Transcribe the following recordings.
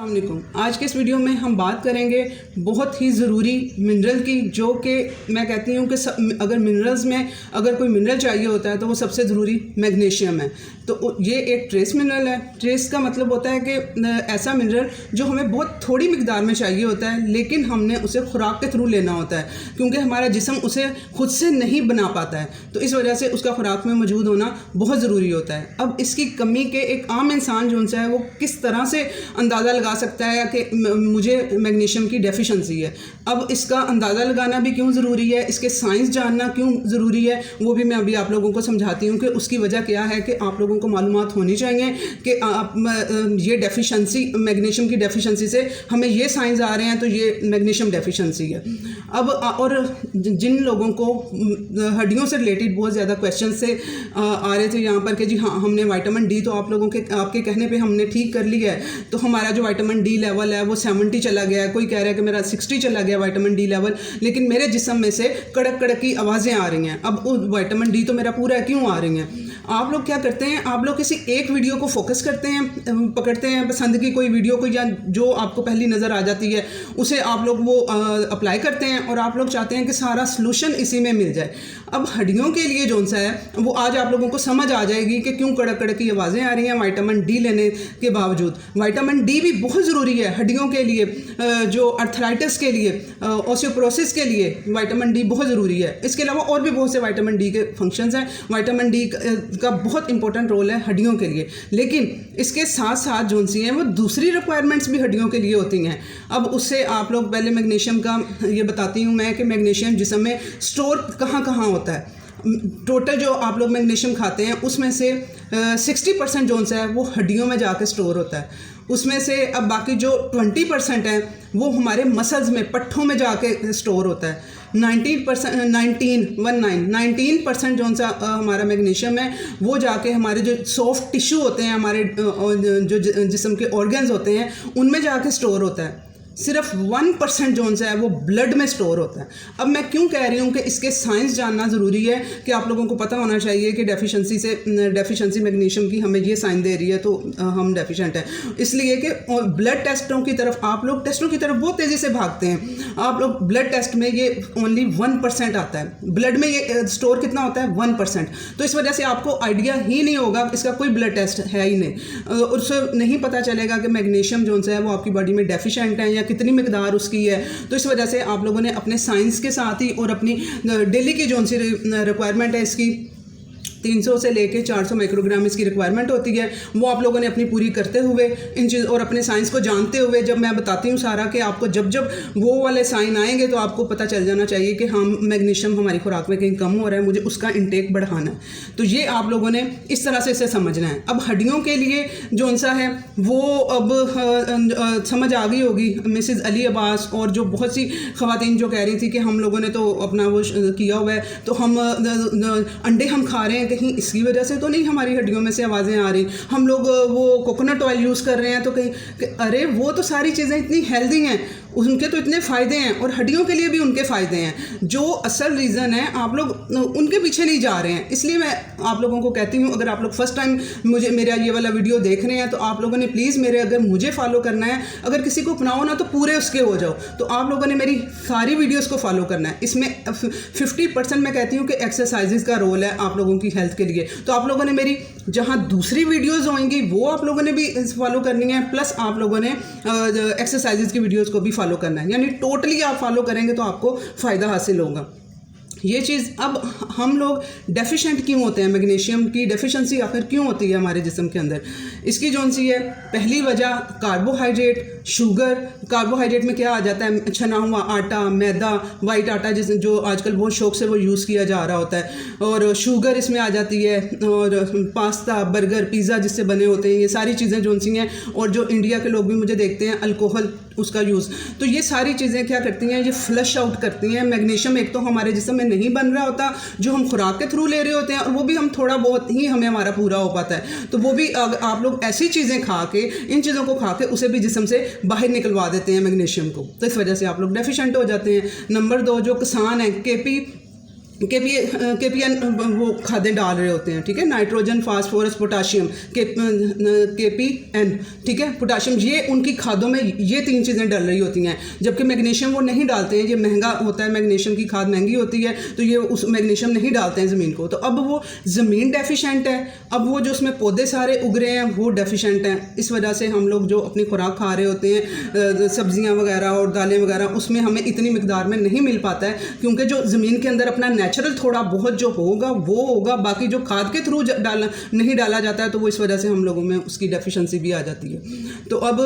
अस्सलामुअलैकुम। आज के इस वीडियो में हम बात करेंगे बहुत ही ज़रूरी मिनरल की, जो कि मैं कहती हूँ कि अगर मिनरल्स में अगर कोई मिनरल चाहिए होता है तो वो सबसे ज़रूरी मैग्नीशियम है। तो ये एक ट्रेस मिनरल है। ट्रेस का मतलब होता है कि ऐसा मिनरल जो हमें बहुत थोड़ी मिकदार में चाहिए होता है, लेकिन हमने उसे खुराक के थ्रू लेना होता है, क्योंकि हमारा जिस्म उसे खुद से नहीं बना पाता है। तो इस वजह से उसका खुराक में मौजूद होना बहुत ज़रूरी होता है। अब इसकी कमी के एक आम इंसान जो है वो किस तरह से अंदाज़ा लगा सकता है कि मुझे मैग्नीशियम की डेफिशिएंसी है। अब इसका अंदाज़ा लगाना भी क्यों ज़रूरी है, इसके साइंस जानना क्यों ज़रूरी है, वो भी मैं अभी आप लोगों को समझाती हूँ कि उसकी वजह क्या है कि आप लोगों को मालूमात होनी चाहिए कि आप ये डेफिशिएंसी, मैग्नीशियम की डेफिशिएंसी से हमें ये साइंस आ रहे हैं तो ये मैग्नीशियम डेफिशिएंसी है। अब और जिन लोगों को हड्डियों से रिलेटेड बहुत ज़्यादा क्वेश्चन से आ रहे थे यहाँ पर कि जी हाँ, हमने विटामिन डी तो आप लोगों के आपके कहने पे हमने ठीक कर लिया है, तो हमारा जो विटामिन डी लेवल है वो 70 चला गया है, कोई कह रहा है कि मेरा 60 चला गया विटामिन डी लेवल, लेकिन मेरे जिस्म में से कड़क कड़क की आवाज़ें आ रही हैं। अब वो विटामिन डी तो मेरा पूरा है, क्यों आ रही हैं? आप लोग क्या करते हैं, आप लोग किसी एक वीडियो को फोकस करते हैं, पकड़ते हैं पसंद की कोई वीडियो को, या जो आपको पहली नज़र आ जाती है उसे आप लोग वो अप्लाई करते हैं और आप लोग चाहते हैं कि सारा सलूशन इसी में मिल जाए। अब हड्डियों के लिए जो सा है वो आज आप लोगों को समझ आ जाएगी कि क्यों कड़क कड़क की आवाज़ें आ रही हैं विटामिन डी लेने के बावजूद। विटामिन डी भी बहुत ज़रूरी है हड्डियों के लिए, जो अर्थराइटिस के लिए, ऑस्टियोपोरोसिस के लिए विटामिन डी बहुत ज़रूरी है। इसके अलावा और भी बहुत से विटामिन डी के फंक्शंस हैं। विटामिन डी का बहुत इंपॉर्टेंट रोल है हड्डियों के लिए, लेकिन इसके साथ साथ जो सी हैं वो दूसरी रिक्वायरमेंट्स भी हड्डियों के लिए होती हैं। अब उससे आप लोग पहले मैग्नीशियम का ये बताती हूँ मैं कि मैग्नीशियम जिस्म में स्टोर कहाँ कहाँ होता है। टोटल जो आप लोग मैग्नीशियम खाते हैं उसमें से 60% जोन सा है वो हड्डियों में जाके स्टोर होता है। उसमें से अब बाकी जो 20% है वो हमारे मसल्स में, पट्ठों में जाके स्टोर होता है। 19% जोन सा हमारा मैग्नीशियम है वो जाके हमारे जो सॉफ्ट टिश्यू होते हैं, हमारे जो जिस्म के ऑर्गन्स होते हैं उनमें जाके स्टोर होता है। सिर्फ 1% जोन सा है वो ब्लड में स्टोर होता है। अब मैं क्यों कह रही हूँ कि इसके साइंस जानना ज़रूरी है, कि आप लोगों को पता होना चाहिए कि डेफिशिएंसी मैग्नीशियम की हमें ये साइन दे रही है तो हम डेफिशिएंट हैं। इसलिए कि ब्लड टेस्टों की तरफ आप लोग टेस्टों की तरफ बहुत तेज़ी से भागते हैं। आप लोग ब्लड टेस्ट में ये ओनली 1% आता है, ब्लड में ये स्टोर कितना होता है 1%। तो इस वजह से आपको आइडिया ही नहीं होगा, इसका कोई ब्लड टेस्ट है ही नहीं, उससे नहीं पता चलेगा कि मैग्नीशियम जोन सा है वो आपकी बॉडी में डेफिशिएंट है, कितनी मिकदार उसकी है। तो इस वजह से आप लोगों ने अपने साइंस के साथ ही और अपनी डेली की जो सी रिक्वायरमेंट है इसकी 300 से लेके 400 माइक्रोग्राम इसकी रिक्वायरमेंट होती है, वो आप लोगों ने अपनी पूरी करते हुए इन चीज़ और अपने साइंस को जानते हुए, जब मैं बताती हूँ सारा कि आपको जब जब वो वाले साइन आएंगे तो आपको पता चल जाना चाहिए कि हाँ, मैग्नीशियम हमारी खुराक में कहीं कम हो रहा है, मुझे उसका इंटेक बढ़ाना है। तो ये आप लोगों ने इस तरह से इसे समझना है। अब हड्डियों के लिए जो सा है वो अब समझ आ गई होगी मिसेस अली अब्बास और जो बहुत सी ख़वातीन जो कह रही थी कि हम लोगों ने तो अपना वो किया हुआ है, तो हम अंडे हम खा रहे हैं, कहीं इसकी वजह से तो नहीं हमारी हड्डियों में से आवाज़ें आ रही, हम लोग वो कोकोनट ऑयल यूज़ कर रहे हैं तो कहीं अरे वो तो सारी चीज़ें इतनी हेल्दी हैं, उनके तो इतने फ़ायदे हैं और हड्डियों के लिए भी उनके फ़ायदे हैं। जो असल रीज़न है आप लोग उनके पीछे नहीं जा रहे हैं। इसलिए मैं आप लोगों को कहती हूँ, अगर आप लोग फर्स्ट टाइम मेरा ये वाला वीडियो देख रहे हैं तो आप लोगों ने प्लीज़ अगर मुझे फॉलो करना है, अगर किसी को अपनाओ ना तो पूरे उसके हो जाओ, तो आप लोगों ने मेरी सारी वीडियोज़ को फॉलो करना है। इसमें 50% मैं कहती हूँ कि एक्सरसाइजेज़ का रोल है आप लोगों की हेल्थ के लिए। तो आप लोगों ने मेरी जहाँ दूसरी वीडियोज़ होंगी वो आप लोगों ने भी फॉलो करनी है, प्लस आप लोगों ने एक्सरसाइजेज़ की वीडियोज़ को भी फॉलो करना है, यानी टोटली आप फॉलो करेंगे तो आपको फ़ायदा हासिल होगा। ये चीज़, अब हम लोग डेफिशिएंट क्यों होते हैं, मैग्नीशियम की डेफिशिएंसी आखिर क्यों होती है हमारे जिस्म के अंदर? इसकी जो सी है पहली वजह कार्बोहाइड्रेट, शुगर। कार्बोहाइड्रेट में क्या आ जाता है, छना हुआ आटा, मैदा, वाइट आटा जो आजकल बहुत शौक से वो यूज़ किया जा रहा होता है, और शुगर इसमें आ जाती है, और पास्ता, बर्गर, पिज़्ज़ा जिससे बने होते हैं, ये सारी चीज़ें जो सी हैं। और जो इंडिया के लोग भी मुझे देखते हैं, अल्कोहल उसका यूज़, तो ये सारी चीज़ें क्या करती हैं, ये फ्लश आउट करती हैं। मैग्नीशियम एक तो हमारे जिस्म में नहीं बन रहा होता, जो हम खुराक के थ्रू ले रहे होते हैं, और वो भी हम थोड़ा बहुत ही हमें हमारा पूरा हो पाता है, तो वो भी आप लोग ऐसी चीज़ें खा के, इन चीज़ों को खा के उसे भी जिस्म से बाहर निकलवा देते हैं मैग्नीशियम को, तो इस वजह से आप लोग डेफिशिएंट हो जाते हैं। नंबर 2, जो किसान है, केपी केपीएन वो खादें डाल रहे होते हैं, ठीक है, नाइट्रोजन, फास्फोरस, पोटाशियम, केपीएन, ठीक है, पोटाशियम, ये उनकी खादों में ये 3 चीज़ें डल रही होती हैं, जबकि मैग्नीशियम वो नहीं डालते हैं। ये महंगा होता है, मैग्नीशियम की खाद महंगी होती है, तो ये उस मैग्नीशियम नहीं डालते हैं ज़मीन को। तो अब वो ज़मीन डेफिशेंट है, अब वो जो उसमें पौधे सारे उग रहे हैं वो डेफिशेंट हैं। इस वजह से हम लोग जो अपनी खुराक खा रहे होते हैं, सब्जियाँ वगैरह और दालें वगैरह, उसमें हमें इतनी मिकदार में नहीं मिल पाता है, क्योंकि जो ज़मीन के अंदर अपना नेचुरल थोड़ा बहुत जो होगा वो होगा, बाकी जो खाद के थ्रू नहीं डाला जाता है, तो वो इस वजह से हम लोगों में उसकी डेफिशिएंसी भी आ जाती है। तो अब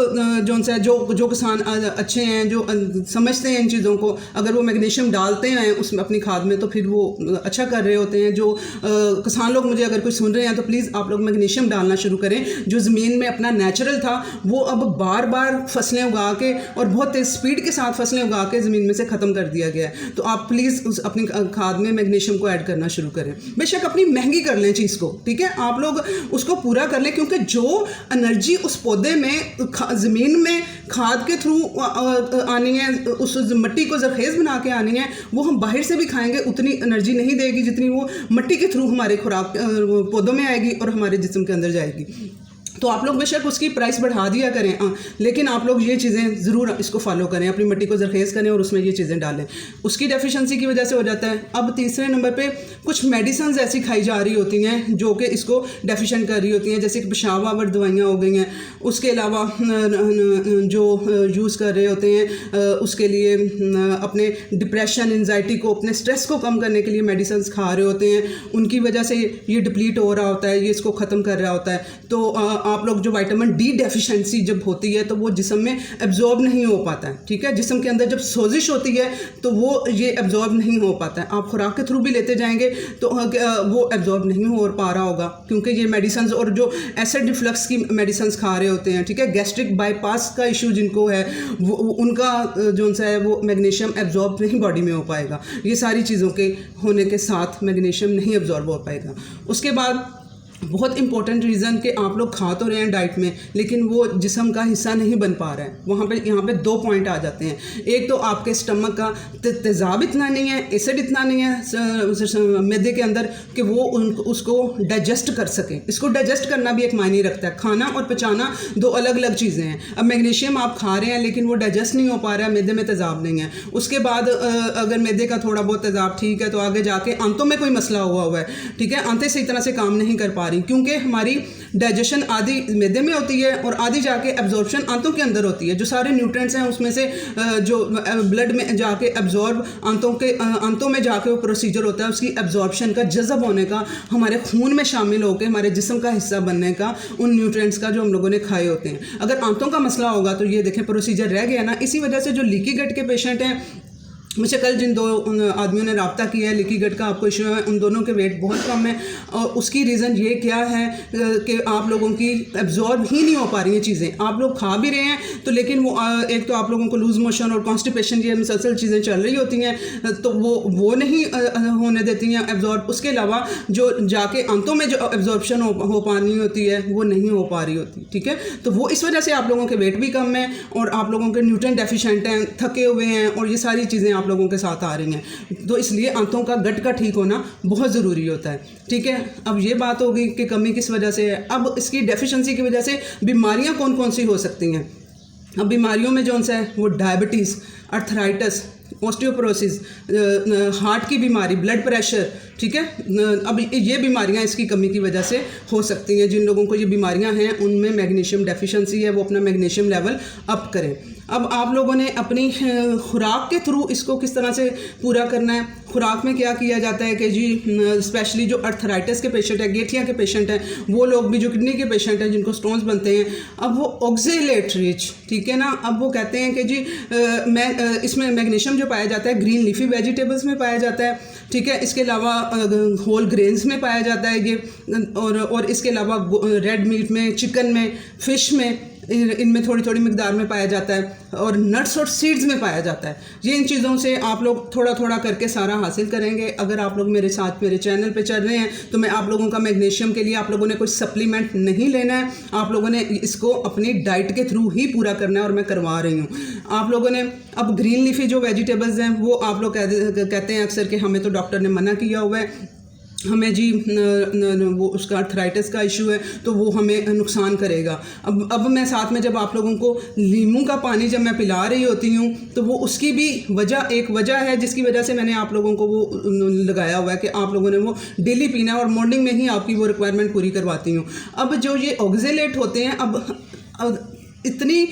जो किसान अच्छे हैं, जो समझते हैं इन चीज़ों को, अगर वो मैग्नीशियम डालते हैं उसमें अपनी खाद में, तो फिर वो अच्छा कर रहे होते हैं। जो किसान लोग मुझे अगर कोई सुन रहे हैं, तो प्लीज़ आप लोग मैग्नीशियम डालना शुरू करें। जो ज़मीन में अपना नेचुरल था वो अब बार बार फसलें उगा के और बहुत तेज़ स्पीड के साथ फसलें उगा के ज़मीन में से ख़त्म कर दिया गया है। तो आप प्लीज़ अपनी खाद में मैग्नीशियम को ऐड करना शुरू करें। बेशक अपनी महंगी कर लें चीज़ को, ठीक है, आप लोग उसको पूरा कर लें, क्योंकि जो एनर्जी उस पौधे में ज़मीन में खाद के थ्रू आनी है, उस मिट्टी को जरखेज़ बना के आनी है, वो हम बाहर से भी खाएंगे उतनी एनर्जी नहीं देगी जितनी वो मिट्टी के थ्रू हमारे खुराक पौधों में आएगी और हमारे जिस्म के अंदर जाएगी। तो आप लोग बेशक उसकी प्राइस बढ़ा दिया करें, लेकिन आप लोग ये चीज़ें ज़रूर इसको फॉलो करें, अपनी मिट्टी को जरखेज़ करें और उसमें ये चीज़ें डालें। उसकी डेफिशिएंसी की वजह से हो जाता है। अब तीसरे नंबर पे कुछ मेडिसिन ऐसी खाई जा रही होती हैं जो कि इसको डेफिशिएंट कर रही होती हैं, जैसे कि पेशाब आवर दवाइयाँ हो गई हैं। उसके अलावा जो यूज़ कर रहे होते हैं उसके लिए अपने डिप्रेशन, एंजाइटी को, अपने स्ट्रेस को कम करने के लिए मेडिसिन खा रहे होते हैं, उनकी वजह से ये डिप्लीट हो रहा होता है, ये इसको ख़त्म कर रहा होता है। तो आप लोग जो विटामिन डी डेफिशिएंसी जब होती है तो वो जिस्म में एब्जॉर्ब नहीं हो पाता है, ठीक है, जिस्म के अंदर जब सोजिश होती है तो वो ये एब्जॉर्ब नहीं हो पाता है। आप खुराक के थ्रू भी लेते जाएंगे तो वो एब्जॉर्ब नहीं हो पा रहा होगा, क्योंकि ये मेडिसिन और जो एसिड रिफ्लक्स की मेडिसिन खा रहे होते हैं, ठीक है, गैस्ट्रिक बाईपास का इशू जिनको है वो उनका जो सा है वो मैग्नीशियम एब्जॉर्ब नहीं बॉडी में हो पाएगा। ये सारी चीज़ों के होने के साथ मैग्नीशियम नहीं एब्जॉर्ब हो पाएगा। उसके बाद बहुत इंपॉर्टेंट रीज़न कि आप लोग खा तो रहे हैं डाइट में, लेकिन वो जिस्म का हिस्सा नहीं बन पा रहा है। यहाँ पे 2 पॉइंट आ जाते हैं। एक तो आपके स्टमक का तेज़ाब इतना नहीं है, एसिड इतना नहीं है मैदे के अंदर कि वो उसको डाइजेस्ट कर सके। इसको डाइजेस्ट करना भी एक मायने रखता है। खाना और पचाना 2 अलग अलग चीज़ें हैं। अब मैग्नीशियम आप खा रहे हैं लेकिन वो डाइजेस्ट नहीं हो पा रहा है, मैदे में तेज़ाब नहीं है। उसके बाद अगर मैदे का थोड़ा बहुत तेज़ाब ठीक है, तो आगे जाके आंतों में कोई मसला हुआ है, ठीक है, आंतें सही तरह से काम नहीं कर पा रही, क्योंकि हमारी डाइजेशन आधी मैदे में होती है और आधी जाके एब्जॉर्प्शन आंतों के अंदर होती है। जो सारे न्यूट्रिएंट्स हैं उसमें से जो ब्लड में जाके एब्जॉर्ब आंतों में जाके वो प्रोसीजर होता है उसकी एब्जॉर्प्शन का, जज़ब होने का, हमारे खून में शामिल होकर हमारे जिस्म का हिस्सा बनने का, उन न्यूट्रिएंट्स का जो हम लोगों ने खाए होते हैं। अगर आंतों का मसला होगा तो ये देखें प्रोसीजर रह गया ना। इसी वजह से जो लीकी गट के पेशेंट हैं, मुझे कल जिन 2 आदमियों ने रब्ता किया है, लीकी गट का आपको इशू है, उन दोनों के वेट बहुत कम है। और उसकी रीज़न ये क्या है कि आप लोगों की एब्जॉर्ब ही नहीं हो पा रही हैं चीज़ें। आप लोग खा भी रहे हैं तो लेकिन वो एक तो आप लोगों को लूज़ मोशन और कॉन्स्टिपेशन, ये मुसलसल चीज़ें चल रही होती हैं, तो वो नहीं होने देती हैं एब्जॉर्ब। उसके अलावा जो जाके आंतों में जो एब्जॉर्प्शन हो पानी होती है वो नहीं हो पा रही होती, ठीक है। तो वो इस वजह से आप लोगों के वेट भी कम है और आप लोगों के न्यूट्रिएंट डेफिशिएंट हैं, थके हुए हैं, और ये सारी चीज़ें आप लोगों के साथ आ रही हैं। तो इसलिए आंतों का गट का ठीक होना बहुत ज़रूरी होता है, ठीक है। अब ये बात हो गई कि कमी किस वजह से है। अब इसकी डेफिशिएंसी की वजह से बीमारियां कौन कौन सी हो सकती हैं। अब बीमारियों में जो है वो डायबिटीज़, अर्थराइटिस, ऑस्टियोपोरोसिस, हार्ट की बीमारी, ब्लड प्रेशर, ठीक है। अब ये बीमारियां इसकी कमी की वजह से हो सकती हैं। जिन लोगों को ये बीमारियां हैं उनमें मैग्नीशियम डेफिशिएंसी है, वो अपना मैग्नीशियम लेवल अप करें। अब आप लोगों ने अपनी खुराक के थ्रू इसको किस तरह से पूरा करना है। खुराक में क्या किया जाता है कि जी स्पेशली जो अर्थराइटिस के पेशेंट हैं, गठिया के पेशेंट हैं, वो लोग भी जो किडनी के पेशेंट हैं जिनको स्टोन्स बनते हैं, अब वो ऑक्जेलेट रिच, ठीक है ना। अब वो कहते हैं कि जी इसमें मैग्नीशियम जो पाया जाता है ग्रीन लीफी वेजिटेबल्स में पाया जाता है, ठीक है। इसके अलावा होल ग्रेन्स में पाया जाता है ये, और इसके अलावा रेड मीट में, चिकन में, फ़िश में, इनमें थोड़ी थोड़ी मिकदार में पाया जाता है, और नट्स और सीड्स में पाया जाता है। ये इन चीज़ों से आप लोग थोड़ा थोड़ा करके सारा हासिल करेंगे। अगर आप लोग मेरे साथ मेरे चैनल पे चल रहे हैं तो मैं आप लोगों का मैग्नीशियम के लिए आप लोगों ने कोई सप्लीमेंट नहीं लेना है, आप लोगों ने इसको अपनी डाइट के थ्रू ही पूरा करना है, और मैं करवा रही हूँ। आप लोगों ने अब ग्रीन लीफी जो वेजिटेबल्स हैं वो आप लोग कहते हैं अक्सर कि हमें तो डॉक्टर ने मना किया हुआ है, हमें जी वो उसका अर्थराइटिस का इशू है तो वो हमें नुकसान करेगा। अब मैं साथ में जब आप लोगों को नींबू का पानी जब मैं पिला रही होती हूँ तो वो उसकी भी एक वजह है जिसकी वजह से मैंने आप लोगों को वो लगाया हुआ है कि आप लोगों ने वो डेली पीना है, और मॉर्निंग में ही आपकी वो रिक्वायरमेंट पूरी करवाती हूँ। अब जो ये ऑक्जेलेट होते हैं, अब इतनी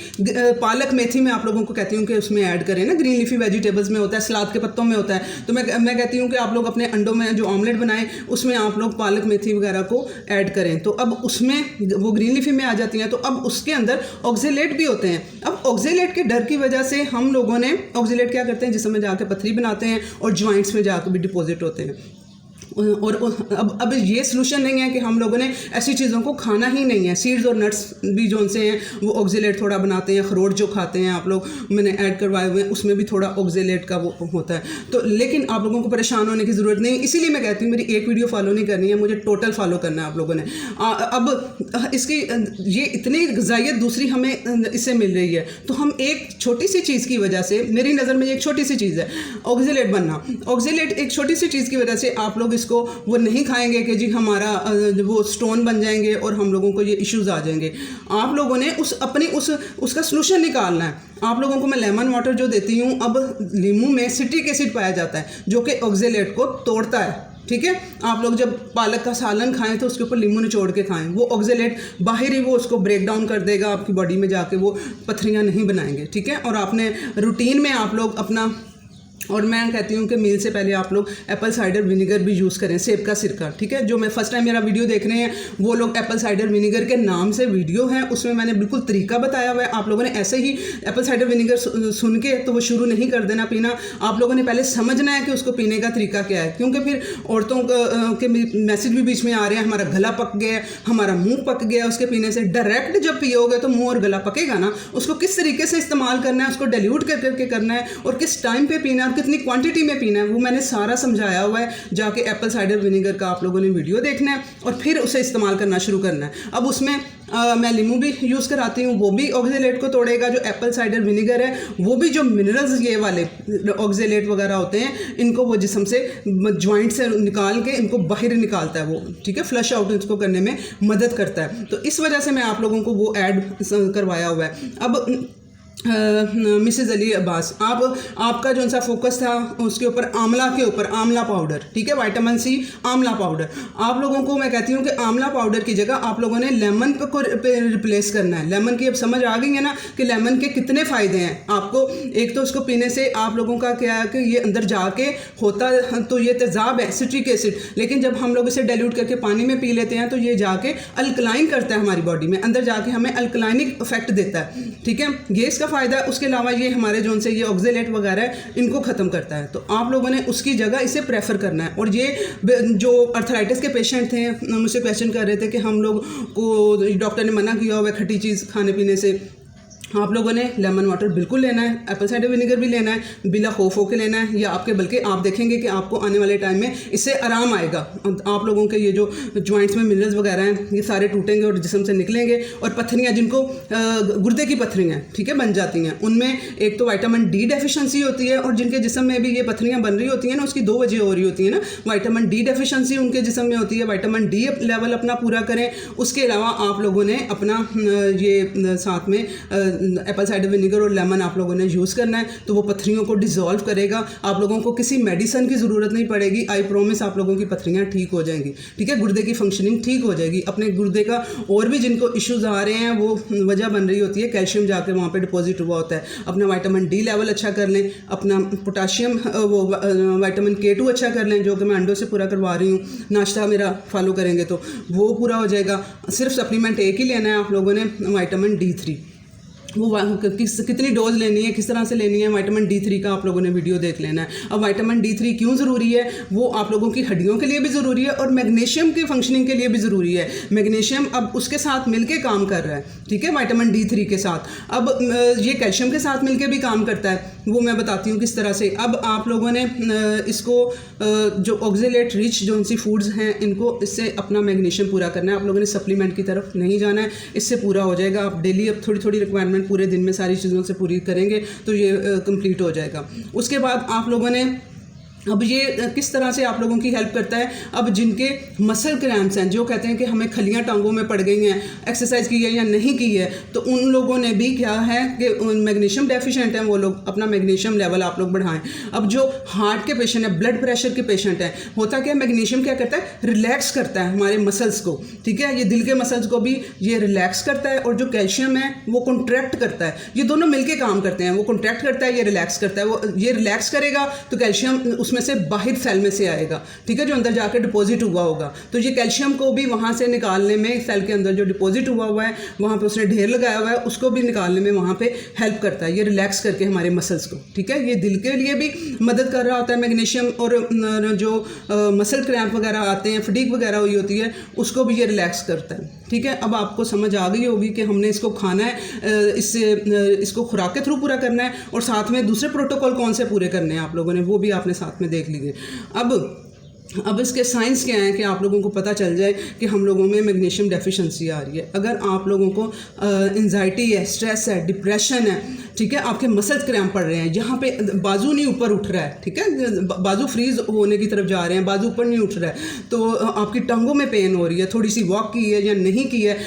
पालक मेथी मैं आप लोगों को कहती हूँ कि उसमें ऐड करें ना, ग्रीन लीफी वेजिटेबल्स में होता है, सलाद के पत्तों में होता है, तो मैं कहती हूँ कि आप लोग अपने अंडों में जो ऑमलेट बनाएं उसमें आप लोग पालक मेथी वगैरह को ऐड करें, तो अब उसमें वो ग्रीन लीफी में आ जाती हैं। तो अब उसके अंदर ऑक्जेलेट भी होते हैं। अब ऑक्जेलेट के डर की वजह से हम लोगों ने ऑक्जेलेट क्या करते हैं, जिसमें जाकर पथरी बनाते हैं और जॉइंट्स में जाकर भी डिपॉजिट होते हैं। और अब ये सोल्यूशन नहीं है कि हम लोगों ने ऐसी चीज़ों को खाना ही नहीं है। सीड्स और नट्स भी जो से हैं वो ऑक्जेलेट थोड़ा बनाते हैं, अखरोट जो खाते हैं आप लोग, मैंने ऐड करवाए हुए हैं, उसमें भी थोड़ा ऑक्जेलेट का वो होता है। तो लेकिन आप लोगों को परेशान होने की ज़रूरत नहीं, इसीलिए मैं कहती हूँ मेरी एक वीडियो फॉलो नहीं करनी है, मुझे टोटल फॉलो करना है आप लोगों ने। अब इसकी ये इतनी ग़िज़ाइयत दूसरी हमें इससे मिल रही है, तो हम एक छोटी सी चीज़ की वजह से, मेरी नज़र में ये एक छोटी सी चीज़ है ऑक्जेलेट बनना। ऑक्जेलेट एक छोटी सी चीज़ की वजह से आप लोग इसको वो नहीं खाएंगे कि जी हमारा वो स्टोन बन जाएंगे और हम लोगों को ये इश्यूज आ जाएंगे। आप लोगों ने उसका सलूशन निकालना है। आप लोगों को मैं लेमन वाटर जो देती हूँ, अब नींबू में सिट्रिक एसिड पाया जाता है जो कि ऑक्जेलेट को तोड़ता है, ठीक है। आप लोग जब पालक का सालन खाएं तो उसके ऊपर नींबू निचोड़ के खाएं, वो ऑक्जेलेट बाहर ही वो उसको ब्रेक डाउन कर देगा, आपकी बॉडी में जाके वो पथरियाँ नहीं बनाएंगे, ठीक है। और आपने रूटीन में आप लोग अपना, और मैं कहती हूँ कि मील से पहले आप लोग एप्पल साइडर विनेगर भी यूज़ करें, सेब का सिरका, ठीक है। जो मैं फर्स्ट टाइम मेरा वीडियो देख रहे हैं वो लोग एप्पल साइडर विनेगर के नाम से वीडियो है, उसमें मैंने बिल्कुल तरीका बताया हुआ है। आप लोगों ने ऐसे ही एप्पल साइडर विनेगर सुन के तो वो शुरू नहीं कर देना पीना, आप लोगों ने पहले समझना है कि उसको पीने का तरीका क्या है, क्योंकि फिर औरतों के मैसेज भी बीच में आ रहे हैं, हमारा गला पक गया, हमारा मुँह पक गया उसके पीने से। डायरेक्ट जब पियोगे तो मुँह और गला पकेगा ना, उसको किस तरीके से इस्तेमाल करना है, उसको डाइल्यूट करके करना है, और किस टाइम पर पीना है, कितनी क्वांटिटी में पीना है, वो मैंने सारा समझाया हुआ है। जाके एप्पल साइडर विनेगर का आप लोगों ने वीडियो देखना है और फिर उसे इस्तेमाल करना शुरू करना है। अब उसमें मैं नींबू भी यूज़ कराती हूँ, वो भी ऑक्जेलेट को तोड़ेगा। जो एप्पल साइडर विनेगर है वो भी जो मिनरल्स ये वाले ऑक्जेलेट वगैरह होते हैं इनको वो जिस्म से जॉइंट से निकाल के इनको बाहर निकालता है वो, ठीक है, फ्लश आउट इसको करने में मदद करता है। तो इस वजह से मैं आप लोगों को वो ऐड करवाया हुआ है। अब मिसेज़ अली अब्बास, आपका जो सा फोकस था उसके ऊपर आंवला के ऊपर, आंवला पाउडर, ठीक है, विटामिन सी आंवला पाउडर। आप लोगों को मैं कहती हूँ कि आंवला पाउडर की जगह आप लोगों ने लेमन को रिप्लेस करना है। लेमन की अब समझ आ गई है ना कि लेमन के कितने फ़ायदे हैं आपको। एक तो उसको पीने से आप लोगों का क्या है कि ये अंदर जाके होता तो ये तेज़ाब है सिट्रिक एसिड, लेकिन जब हम लोग इसे डाइल्यूट करके पानी में पी लेते हैं तो ये जाके अल्कलाइन करता है हमारी बॉडी में, अंदर जाके हमें अल्कलाइनिक इफेक्ट देता है, ठीक है, ये इसका फ़ायदा। उसके अलावा ये हमारे जो से ये ऑक्जेलेट वगैरह है इनको ख़त्म करता है। तो आप लोगों ने उसकी जगह इसे प्रेफर करना है। और ये जो अर्थराइटिस के पेशेंट थे मुझसे क्वेश्चन कर रहे थे कि हम लोग को डॉक्टर ने मना किया हुआ है खट्टी चीज़ खाने पीने से, आप लोगों ने लेमन वाटर बिल्कुल लेना है, एप्पल साइडर विनेगर भी लेना है, बिला खौफ होकर लेना है, या आपके बल्कि आप देखेंगे कि आपको आने वाले टाइम में इससे आराम आएगा। आप लोगों के ये जो जॉइंट्स में मिनरल्स वगैरह हैं ये सारे टूटेंगे और जिस्म से निकलेंगे। और पत्थरियाँ जिनको गुर्दे की पत्थरियाँ, ठीक है, बन जाती हैं, उनमें एक तो विटामिन डी डेफिशिएंसी होती है, और जिनके जिस्म में भी ये पत्थरियाँ बन रही होती हैं ना, उसकी दो वजह हो रही होती है ना। विटामिन डी डेफिशिएंसी उनके जिस्म में होती है, विटामिन डी लेवल अपना पूरा करें। उसके अलावा आप लोगों ने अपना ये साथ में एप्पल साइडर विनेगर और लेमन आप लोगों ने यूज़ करना है, तो वो पथरियों को डिसॉल्व करेगा। आप लोगों को किसी मेडिसिन की ज़रूरत नहीं पड़ेगी, आई प्रॉमिस आप लोगों की पथरियाँ ठीक हो जाएंगी, ठीक है, गुर्दे की फंक्शनिंग ठीक हो जाएगी। अपने गुर्दे का और भी जिनको इश्यूज़ आ रहे हैं वो वजह बन रही होती है कैल्शियम जाके वहाँ पर डिपॉजिट हुआ होता है। अपना विटामिन डी लेवल अच्छा कर लें, अपना पोटाशियम वो विटामिन K2 अच्छा कर लें, जो कि मैं अंडों से पूरा करवा रही हूँ। नाश्ता मेरा फॉलो करेंगे तो वो पूरा हो जाएगा। सिर्फ सप्लीमेंट एक ही लेना है आप लोगों ने, विटामिन D3। वो कितनी डोज लेनी है, किस तरह से लेनी है। विटामिन D3 का आप लोगों ने वीडियो देख लेना है। अब विटामिन D3 क्यों ज़रूरी है, वो आप लोगों की हड्डियों के लिए भी ज़रूरी है और मैग्नीशियम की फंक्शनिंग के लिए भी ज़रूरी है। मैग्नीशियम अब उसके साथ मिलके काम कर रहा है, ठीक है, विटामिन D3 के साथ। अब ये कैल्शियम के साथ मिलके भी काम करता है, वो मैं बताती हूँ किस तरह से। अब आप लोगों ने इसको जो ऑक्जेलेट रिच जो सी फूड्स हैं, इनको इससे अपना मैग्नीशियम पूरा करना है। आप लोगों ने सप्लीमेंट की तरफ नहीं जाना है, इससे पूरा हो जाएगा। आप डेली अब थोड़ी थोड़ी रिक्वायरमेंट पूरे दिन में सारी चीज़ों से पूरी करेंगे तो ये कंप्लीट हो जाएगा। उसके बाद आप लोगों ने अब ये किस तरह से आप लोगों की हेल्प करता है। अब जिनके मसल क्रैम्प्स हैं, जो कहते हैं कि हमें खलियां टांगों में पड़ गई हैं, एक्सरसाइज की है या नहीं की है, तो उन लोगों ने भी क्या है कि मैग्नीशियम डेफिशिएंट हैं, वो लोग अपना मैग्नीशियम लेवल आप लोग बढ़ाएं। अब जो हार्ट के पेशेंट हैं, ब्लड प्रेशर के पेशेंट हैं, होता क्या, मैग्नीशियम क्या करता है, रिलैक्स करता है हमारे मसल्स को, ठीक है, ये दिल के मसल्स को भी ये रिलैक्स करता है। और जो कैल्शियम है वो कॉन्ट्रैक्ट करता है, ये दोनों मिलके काम करते हैं। वो कॉन्ट्रैक्ट करता है, ये रिलैक्स करता है। वो ये रिलैक्स करेगा तो कैल्शियम में से बाहर सेल में से आएगा, ठीक है, जो अंदर जाकर डिपॉजिट हुआ होगा। तो ये कैल्शियम को भी वहाँ से निकालने में, सेल के अंदर जो डिपॉजिट हुआ है, वहाँ पे उसने ढेर लगाया हुआ है, उसको भी निकालने में वहाँ पे हेल्प करता है, ये रिलैक्स करके हमारे मसल्स को, ठीक है। ये दिल के लिए भी मदद कर रहा होता है मैग्नीशियम, और जो मसल क्रैम्प वगैरह आते हैं, फटीग वगैरह हुई होती है, उसको भी ये रिलैक्स करता है, ठीक है। अब आपको समझ आ गई होगी कि हमने इसको खाना है, इसको खुराक के थ्रू पूरा करना है, और साथ में दूसरे प्रोटोकॉल कौन से पूरे करने हैं आप लोगों ने, वो भी आपने साथ में देख लिए। अब इसके साइंस क्या है कि आप लोगों को पता चल जाए कि हम लोगों में मैग्नीशियम डेफिशिएंसी आ रही है। अगर आप लोगों को एंजाइटी है, स्ट्रेस है, डिप्रेशन है, ठीक है, आपके मसल क्रैम्प पड़ रहे हैं, यहाँ पे बाजू नहीं ऊपर उठ रहा है, ठीक है, बाजू फ्रीज होने की तरफ जा रहे हैं, बाजू ऊपर नहीं उठ रहा है, तो आपकी टांगों में पेन हो रही है, थोड़ी सी वॉक की है या नहीं की है,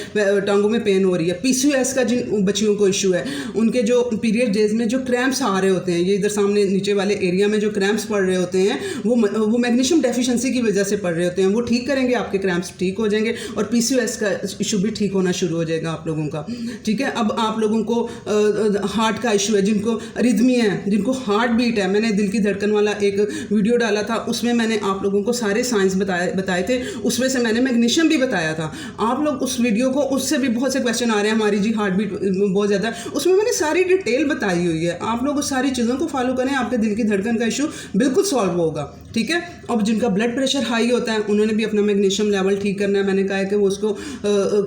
टांगों में पेन हो रही है। PCOS का जिन बच्चियों को इशू है, उनके जो पीरियड डेज में जो क्रैम्प्स आ रहे होते हैं, ये इधर सामने नीचे वाले एरिया में जो क्रैम्प्स पड़ रहे होते हैं, वो मैग्नीशियम डेफिशिएंसी की वजह से पड़ रहे होते हैं। वो ठीक करेंगे, आपके क्रैम्प्स ठीक हो जाएंगे, और PCOS का इशू भी ठीक होना शुरू हो जाएगा आप लोगों का, ठीक है। अब आप लोगों को हार्ट का इशू है, जिनको अरिथमिया है, जिनको हार्ट बीट है, मैंने दिल की धड़कन वाला एक वीडियो डाला था, उसमें मैंने आप लोगों को सारे साइंस बताए थे, उसमें से मैंने मैग्नीशियम भी बताया था। आप लोग उस वीडियो को, उससे भी बहुत से क्वेश्चन आ रहे हैं, हमारी जी हार्ट बीट बहुत ज़्यादा, उसमें मैंने सारी डिटेल बताई हुई है। आप लोग उस सारी चीज़ों को फॉलो करें, आपके दिल की धड़कन का इशू बिल्कुल सॉल्व होगा, ठीक है। अब जिनका ब्लड प्रेशर हाई होता है, उन्होंने भी अपना मैग्नीशियम लेवल ठीक करना है। मैंने कहा है कि वो उसको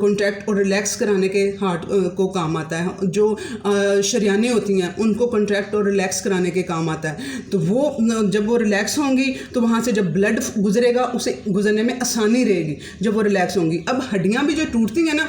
कॉन्ट्रैक्ट और रिलैक्स कराने के हार्ट को काम आता है। जो शरियानें होती हैं, उनको कॉन्ट्रैक्ट और रिलैक्स कराने के काम आता है। तो वो जब वो रिलैक्स होंगी, तो वहाँ से जब ब्लड गुजरेगा, उसे गुजरने में आसानी रहेगी जब वो रिलैक्स होंगी। अब हड्डियाँ भी जो टूटती हैं ना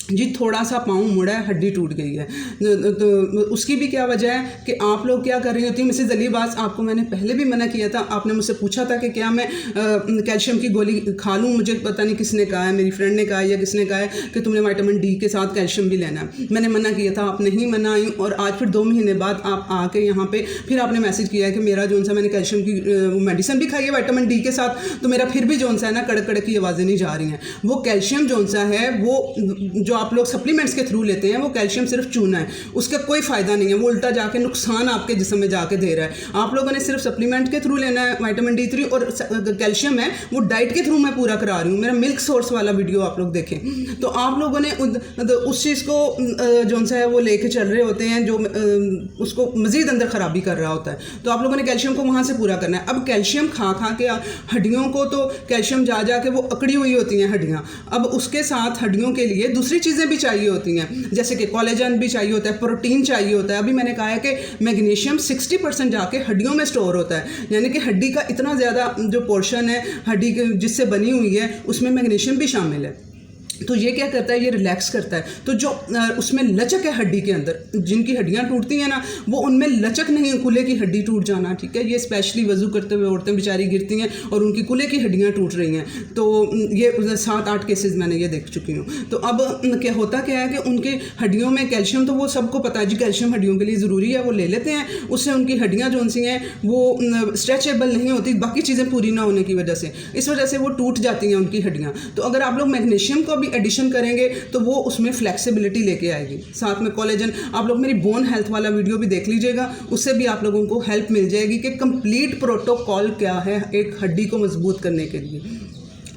जी, थोड़ा सा पाँव मुड़ा है, हड्डी टूट गई है, तो उसकी भी क्या वजह है कि आप लोग क्या कर रही होती हैं। मिसेज अलीबाज, आपको मैंने पहले भी मना किया था, आपने मुझसे पूछा था कि क्या मैं कैल्शियम की गोली खा लूँ। मुझे पता नहीं किसने कहा है, मेरी फ्रेंड ने कहा है या किसने कहा है कि तुमने विटामिन D के साथ कैल्शियम भी लेना है। मैंने मना किया था, आप नहीं मना आई, और आज फिर 2 महीने बाद आप आके यहाँ पे फिर आपने मैसेज किया है कि मेरा जो सा मैंने कैल्शियम की मेडिसिन भी खाई है विटामिन D के साथ, तो मेरा फिर भी जो सा है ना कड़क कड़क की आवाज़ें नहीं जा रही हैं। वो कैल्शियम जो सा है, वो जो आप लोग सप्लीमेंट्स के थ्रू लेते हैं, वो कैल्शियम सिर्फ चूना है, उसका कोई फ़ायदा नहीं है, वो उल्टा जाके नुकसान आपके जिस्म में जाके दे रहा है। आप लोगों ने सिर्फ सप्लीमेंट के थ्रू लेना है विटामिन D3, और कैल्शियम है वो डाइट के थ्रू मैं पूरा करा रही हूँ। मेरा मिल्क सोर्स वाला वीडियो आप लोग देखें, तो आप लोगों ने उस चीज़ को जो सा है वो लेके चल रहे होते हैं, जो उसको मज़ीद अंदर ख़राबी कर रहा होता है। तो आप लोगों ने कैल्शियम को वहाँ से पूरा करना है। अब कैल्शियम खा खा के हड्डियों को, तो कैल्शियम जा जा के वो अकड़ी हुई होती हैं हड्डियाँ। अब उसके साथ हड्डियों के लिए दूसरी चीज़ें भी चाहिए होती हैं, जैसे कि कोलेजन भी चाहिए होता है, प्रोटीन चाहिए होता है। अभी मैंने कहा है कि मैग्नीशियम 60% जाके हड्डियों में स्टोर होता है, यानी कि हड्डी का इतना ज़्यादा जो पोर्शन है हड्डी जिससे बनी हुई है, उसमें मैग्नीशियम भी शामिल है। तो ये क्या करता है, ये रिलैक्स करता है। तो जो उसमें लचक है हड्डी के अंदर, जिनकी हड्डियाँ टूटती हैं ना, वो उनमें लचक नहीं, कुल्ले की हड्डी टूट जाना, ठीक है। ये स्पेशली वज़ू करते हुए औरतें बेचारी गिरती हैं और उनकी कुल्ले की हड्डियाँ टूट रही हैं। तो ये 7-8 केसेस मैंने ये देख चुकी हूँ। तो अब क्या होता क्या है कि उनकी हड्डियों में कैल्शियम, तो वो सबको पता है जी कैल्शियम हड्डियों के लिए ज़रूरी है, वो ले लेते हैं, उससे उनकी हड्डियाँ जो सी हैं वो स्ट्रेचेबल नहीं होती, बाकी चीज़ें पूरी ना होने की वजह से, इस वजह से वो टूट जाती हैं उनकी हड्डियाँ। तो अगर आप लोग मैग्नीशियम को भी एडिशन करेंगे तो वो उसमें फ्लेक्सिबिलिटी लेके आएगी, साथ में कोलेजन। आप लोग मेरी बोन हेल्थ वाला वीडियो भी देख लीजिएगा, उससे भी आप लोगों को हेल्प मिल जाएगी कि कंप्लीट प्रोटोकॉल क्या है एक हड्डी को मजबूत करने के लिए।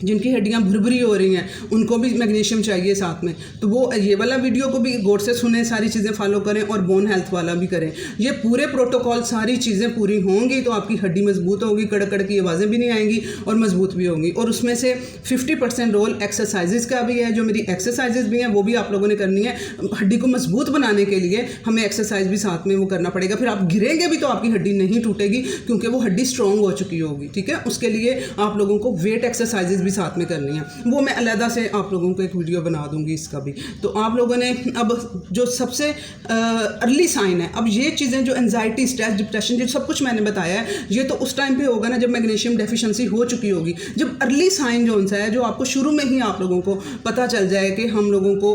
जिनकी हड्डियां भुरभुरी हो रही हैं उनको भी मैग्नीशियम चाहिए साथ में। तो वो ये वाला वीडियो को भी गौर से सुने, सारी चीज़ें फॉलो करें और बोन हेल्थ वाला भी करें। ये पूरे प्रोटोकॉल सारी चीज़ें पूरी होंगी तो आपकी हड्डी मजबूत होगी, कड़क कड़क की आवाज़ें भी नहीं आएंगी और मजबूत भी होंगी। और उसमें से 50% रोल एक्सरसाइजेज का भी है, जो मेरी एक्सरसाइजेज भी हैं वो भी आप लोगों ने करनी है। हड्डी को मजबूत बनाने के लिए हमें एक्सरसाइज भी साथ में वो करना पड़ेगा। फिर आप गिरेंगे भी तो आपकी हड्डी नहीं टूटेगी क्योंकि वो हड्डी स्ट्रॉन्ग हो चुकी होगी। ठीक है, उसके लिए आप लोगों को वेट एक्सरसाइजेज भी साथ में करनी है, वो मैं अलहदा से आप लोगों को एक वीडियो बना दूंगी इसका भी। तो आप लोगों ने अब जो सबसे अर्ली साइन है, अब ये चीज़ें जो एंजाइटी, स्ट्रेस, डिप्रेशन, जो सब कुछ मैंने बताया है, ये तो उस टाइम पे होगा ना जब मैग्नीशियम डेफिशिएंसी हो चुकी होगी। जब अर्ली साइन जो सा है, जो आपको शुरू में ही आप लोगों को पता चल जाए कि हम लोगों को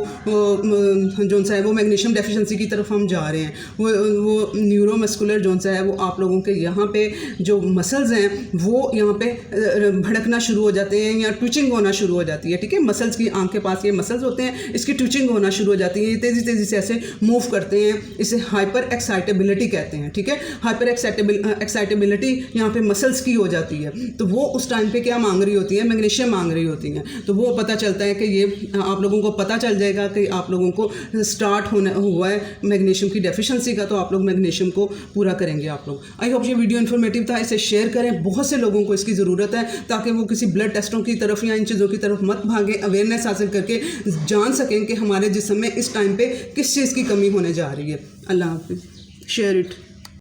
जो सा है वो मैग्नीशियम डेफिशिएंसी की तरफ हम जा रहे हैं, वो न्यूरोमस्कुलर जो सा है वो आप लोगों के यहाँ पे जो मसल्स हैं वो यहाँ पे भड़कना शुरू हो जाते हैं या ट्विचिंग होना शुरू हो जाती है। ठीक है, मसल्स की आंख के पास ये मसल्स होते हैं, इसकी ट्विचिंग होना शुरू हो जाती है, ये तेज़ी तेज़ी से ऐसे मूव करते हैं, इसे हाइपर एक्साइटेबिलिटी कहते हैं। ठीक है, हाइपर एक्साइटेबिलिटी यहाँ पे मसल्स की हो जाती है। तो वो उस टाइम पे क्या मांग रही होती है, मैग्नीशियम मांग रही होती हैं। तो वो पता चलता है कि ये आप लोगों को पता चल जाएगा कि आप लोगों को स्टार्ट होना हुआ है मैग्नीशियम की डेफिशिएंसी का, तो आप लोग मैग्नीशियम को पूरा करेंगे आप लोग। आई होप ये वीडियो इन्फॉर्मेटिव था, इसे शेयर करें, बहुत से लोगों को इसकी ज़रूरत है ताकि वो किसी ब्लड टेस्टों की तरफ या इन चीज़ों की तरफ मत भागें, अवेयरनेस हासिल करके जान सकें कि हमारे जिस्म में इस टाइम पे किस चीज़ की कमी होने जा रही है। अल्लाह हाफिज़, शेयर इट।